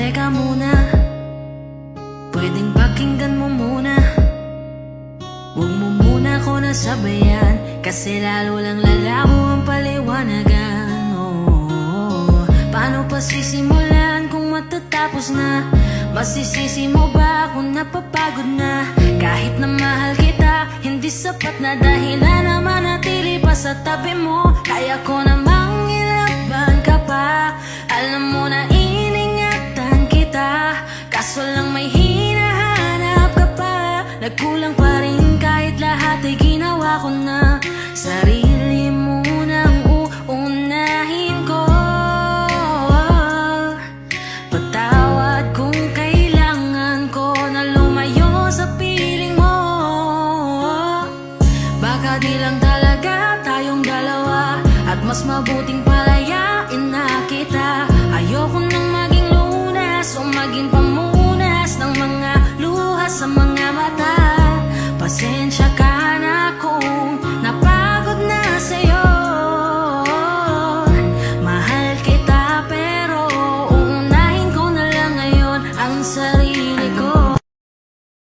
teka muna, pwedeng pakinggan mo muna. Huwag mo muna ako nasabayan, kasi lalo lang lalabo ang paliwanagan. Paano pa sisimulan kung matatapos na? Masisisi mo ba kung napapagod na? Kahit na mahal kita, hindi sapat na dahilan na manatili pa sa tabi mo. Kaya ko na